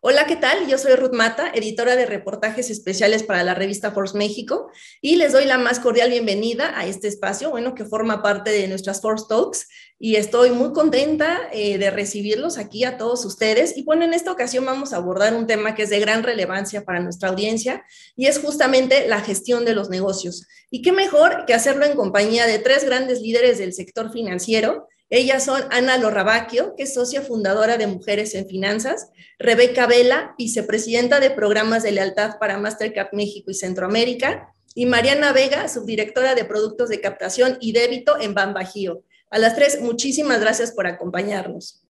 Hola, ¿qué tal? Yo soy Ruth Mata, editora de reportajes especiales para la revista Forbes México, y les doy la más cordial bienvenida a este espacio, bueno, que forma parte de nuestras Forbes Talks, y estoy muy contenta de recibirlos aquí a todos ustedes. Y bueno, en esta ocasión vamos a abordar un tema que es de gran relevancia para nuestra audiencia, y es justamente la gestión de los negocios. Y qué mejor que hacerlo en compañía de tres grandes líderes del sector financiero. Ellas son Ana Lorrabacchio, que es socia fundadora de Mujeres en Finanzas; Rebeca Vela, vicepresidenta de programas de lealtad para Mastercard México y Centroamérica; y Mariana Vega, subdirectora de productos de captación y débito en BanBajío. A las tres, muchísimas gracias por acompañarnos.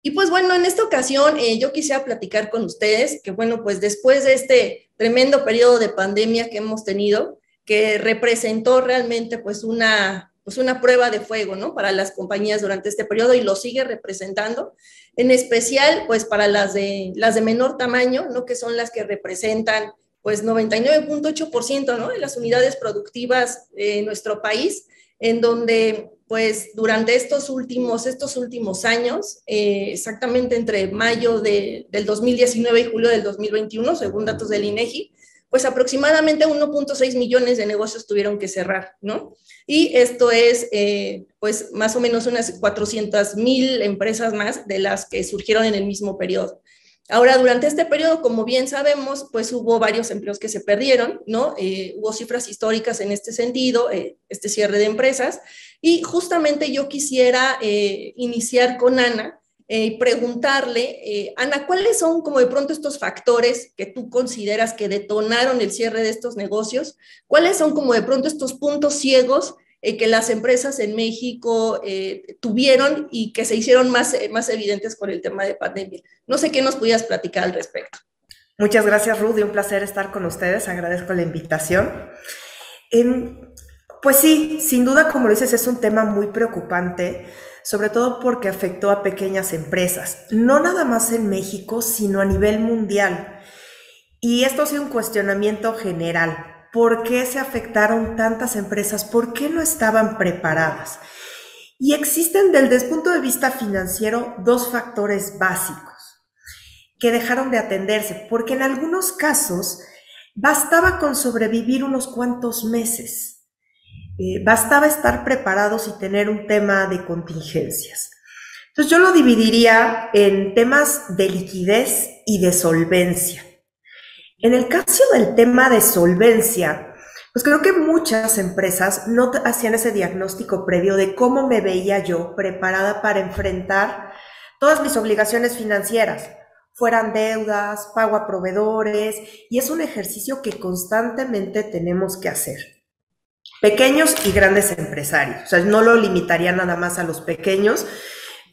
Y pues bueno, en esta ocasión yo quisiera platicar con ustedes que bueno, pues después de este tremendo periodo de pandemia que hemos tenido, que representó realmente pues una prueba de fuego, ¿no? Para las compañías durante este periodo, y lo sigue representando, en especial pues para las de menor tamaño, ¿no? Que son las que representan pues 99.8%, ¿no? De las unidades productivas en nuestro país, en donde pues durante estos últimos años, exactamente entre mayo del 2019 y julio del 2021, según datos del INEGI, pues aproximadamente 1.6 millones de negocios tuvieron que cerrar, ¿no? Y esto es, pues, más o menos unas 400,000 empresas más de las que surgieron en el mismo periodo. Ahora, durante este periodo, como bien sabemos, pues hubo varios empleos que se perdieron, ¿no? Hubo cifras históricas en este sentido, este cierre de empresas, y justamente yo quisiera iniciar con Ana y preguntarle, Ana, ¿cuáles son como de pronto estos factores que tú consideras que detonaron el cierre de estos negocios? ¿Cuáles son como de pronto estos puntos ciegos que las empresas en México tuvieron y que se hicieron más evidentes con el tema de pandemia? No sé qué nos pudieras platicar al respecto. Muchas gracias, Rudy. Un placer estar con ustedes. Agradezco la invitación. Em, pues sí, sin duda, como lo dices, es un tema muy preocupante, sobre todo porque afectó a pequeñas empresas, no nada más en México, sino a nivel mundial. Y esto ha sido un cuestionamiento general. ¿Por qué se afectaron tantas empresas? ¿Por qué no estaban preparadas? Y existen desde el punto de vista financiero dos factores básicos que dejaron de atenderse, porque en algunos casos bastaba con sobrevivir unos cuantos meses, bastaba estar preparados y tener un tema de contingencias. Entonces yo lo dividiría en temas de liquidez y de solvencia. En el caso del tema de solvencia, pues creo que muchas empresas no hacían ese diagnóstico previo de cómo me veía yo preparada para enfrentar todas mis obligaciones financieras, fueran deudas, pago a proveedores, y es un ejercicio que constantemente tenemos que hacer. Pequeños y grandes empresarios, o sea, no lo limitaría nada más a los pequeños,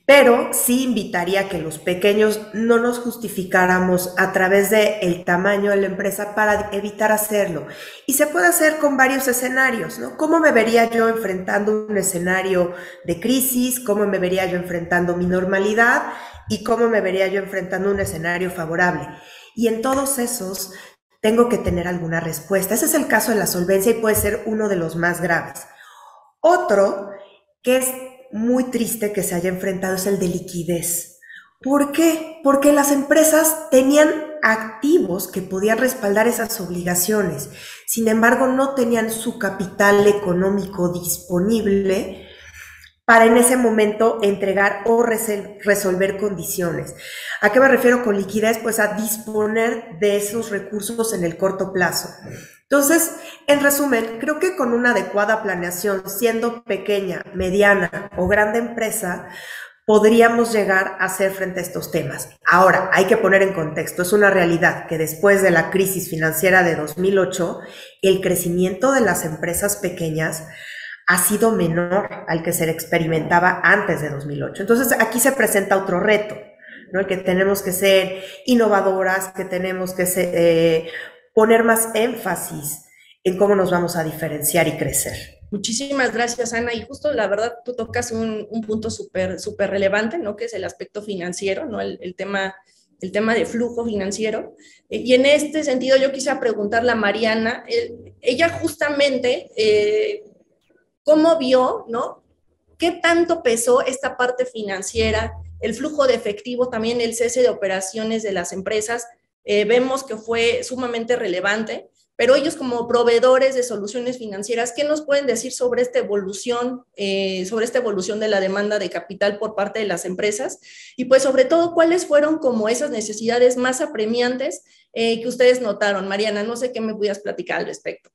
pero sí invitaría a que los pequeños no nos justificáramos a través del tamaño de la empresa para evitar hacerlo. Y se puede hacer con varios escenarios, ¿no? ¿Cómo me vería yo enfrentando un escenario de crisis? ¿Cómo me vería yo enfrentando mi normalidad? ¿Y cómo me vería yo enfrentando un escenario favorable? Y en todos esos tengo que tener alguna respuesta. Ese es el caso de la solvencia y puede ser uno de los más graves. Otro que es muy triste que se haya enfrentado es el de liquidez. ¿Por qué? Porque las empresas tenían activos que podían respaldar esas obligaciones. Sin embargo, no tenían su capital económico disponible para en ese momento entregar o resolver condiciones. ¿A qué me refiero con liquidez? Pues a disponer de esos recursos en el corto plazo. Entonces, en resumen, creo que con una adecuada planeación, siendo pequeña, mediana o grande empresa, podríamos llegar a hacer frente a estos temas. Ahora, hay que poner en contexto, es una realidad que después de la crisis financiera de 2008, el crecimiento de las empresas pequeñas ha sido menor al que se experimentaba antes de 2008. Entonces, aquí se presenta otro reto, ¿no? El que tenemos que ser innovadoras, que tenemos que poner más énfasis en cómo nos vamos a diferenciar y crecer. Muchísimas gracias, Ana. Y justo la verdad, tú tocas un punto súper relevante, ¿no? Que es el aspecto financiero, ¿no? El tema de flujo financiero. Y en este sentido, yo quisiera preguntarle a Mariana, ella justamente, ¿cómo vio, ¿no? ¿Qué tanto pesó esta parte financiera el flujo de efectivo, también el cese de operaciones de las empresas, vemos que fue sumamente relevante. Pero ellos como proveedores de soluciones financieras, ¿qué nos pueden decir sobre esta evolución de la demanda de capital por parte de las empresas? Y pues sobre todo, ¿cuáles fueron como esas necesidades más apremiantes que ustedes notaron? Mariana, no sé qué me pudieras platicar al respecto.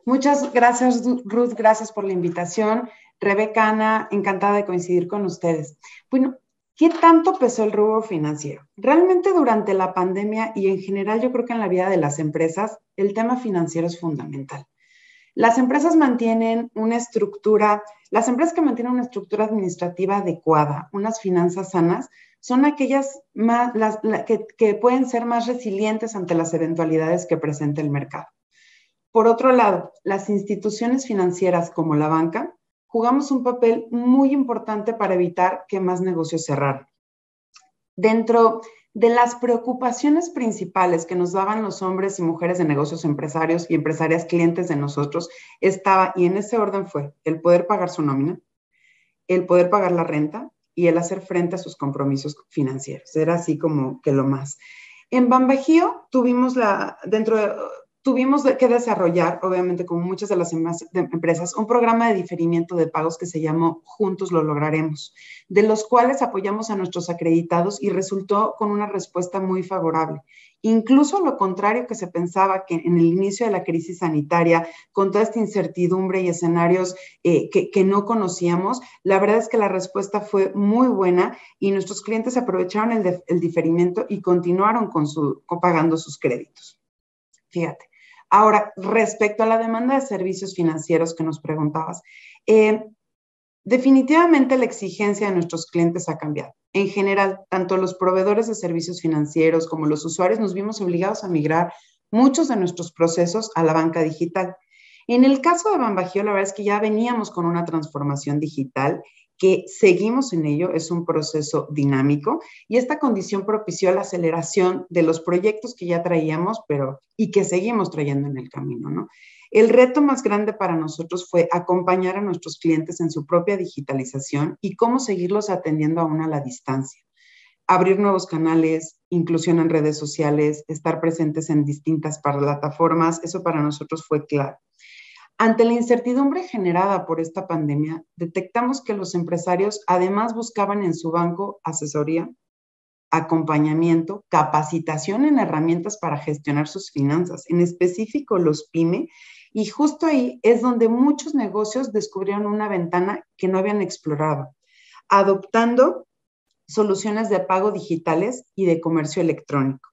Muchas gracias, Ruth, gracias por la invitación. Rebeca, Ana, encantada de coincidir con ustedes. Bueno, ¿qué tanto pesó el rubro financiero? Realmente durante la pandemia y en general yo creo que en la vida de las empresas, el tema financiero es fundamental. Las empresas que mantienen una estructura administrativa adecuada, unas finanzas sanas, son aquellas que pueden ser más resilientes ante las eventualidades que presenta el mercado. Por otro lado, las instituciones financieras como la banca jugamos un papel muy importante para evitar que más negocios cerraran. Dentro de las preocupaciones principales que nos daban los hombres y mujeres de negocios empresarios y empresarias clientes de nosotros estaba, y en ese orden fue, el poder pagar su nómina, el poder pagar la renta y el hacer frente a sus compromisos financieros. Era así como que lo más. En BanBajío tuvimos que desarrollar, obviamente como muchas de las empresas, un programa de diferimiento de pagos que se llamó Juntos lo lograremos, de los cuales apoyamos a nuestros acreditados y resultó con una respuesta muy favorable. Incluso lo contrario que se pensaba que en el inicio de la crisis sanitaria, con toda esta incertidumbre y escenarios que no conocíamos, la verdad es que la respuesta fue muy buena y nuestros clientes aprovecharon el diferimiento y continuaron pagando sus créditos. Fíjate. Ahora, respecto a la demanda de servicios financieros que nos preguntabas, definitivamente la exigencia de nuestros clientes ha cambiado. En general, tanto los proveedores de servicios financieros como los usuarios nos vimos obligados a migrar muchos de nuestros procesos a la banca digital. En el caso de BanBajío, la verdad es que ya veníamos con una transformación digital que seguimos en ello, es un proceso dinámico y esta condición propició la aceleración de los proyectos que ya traíamos, y que seguimos trayendo en el camino, ¿no? El reto más grande para nosotros fue acompañar a nuestros clientes en su propia digitalización y cómo seguirlos atendiendo aún a la distancia. Abrir nuevos canales, inclusión en redes sociales, estar presentes en distintas plataformas, eso para nosotros fue clave. Ante la incertidumbre generada por esta pandemia, detectamos que los empresarios además buscaban en su banco asesoría, acompañamiento, capacitación en herramientas para gestionar sus finanzas, en específico los PYME, y justo ahí es donde muchos negocios descubrieron una ventana que no habían explorado, adoptando soluciones de pago digitales y de comercio electrónico.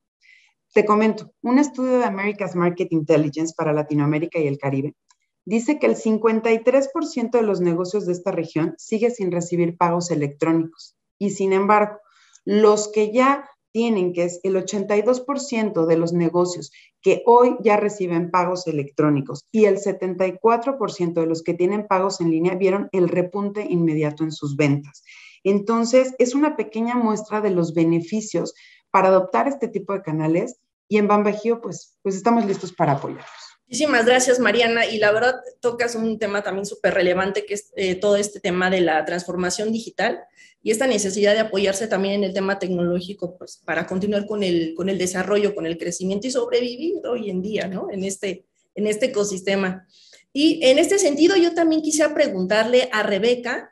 Te comento, un estudio de America's Market Intelligence para Latinoamérica y el Caribe dice que el 53% de los negocios de esta región sigue sin recibir pagos electrónicos. Y sin embargo, los que ya tienen, que es el 82% de los negocios que hoy ya reciben pagos electrónicos y el 74% de los que tienen pagos en línea vieron el repunte inmediato en sus ventas. Entonces, es una pequeña muestra de los beneficios para adoptar este tipo de canales y en BanBajío, pues estamos listos para apoyarlos. Muchísimas gracias, Mariana, y la verdad tocas un tema también súper relevante que es todo este tema de la transformación digital y esta necesidad de apoyarse también en el tema tecnológico, pues para continuar con el desarrollo, con el crecimiento y sobrevivir hoy en día, ¿no? En este ecosistema. Y en este sentido yo también quisiera preguntarle a Rebeca,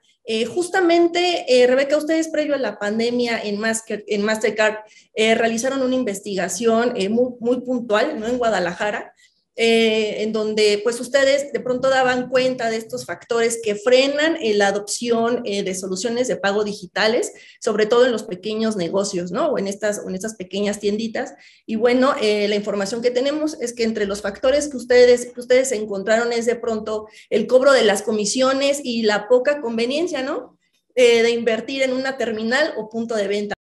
justamente, Rebeca, ustedes previo a la pandemia en Mastercard realizaron una investigación muy puntual, ¿no? En Guadalajara, en donde pues ustedes de pronto daban cuenta de estos factores que frenan la adopción de soluciones de pago digitales, sobre todo en los pequeños negocios, ¿no? O en estas pequeñas tienditas. Y bueno, la información que tenemos es que entre los factores que ustedes encontraron es de pronto el cobro de las comisiones y la poca conveniencia, ¿no? De invertir en una terminal o punto de venta.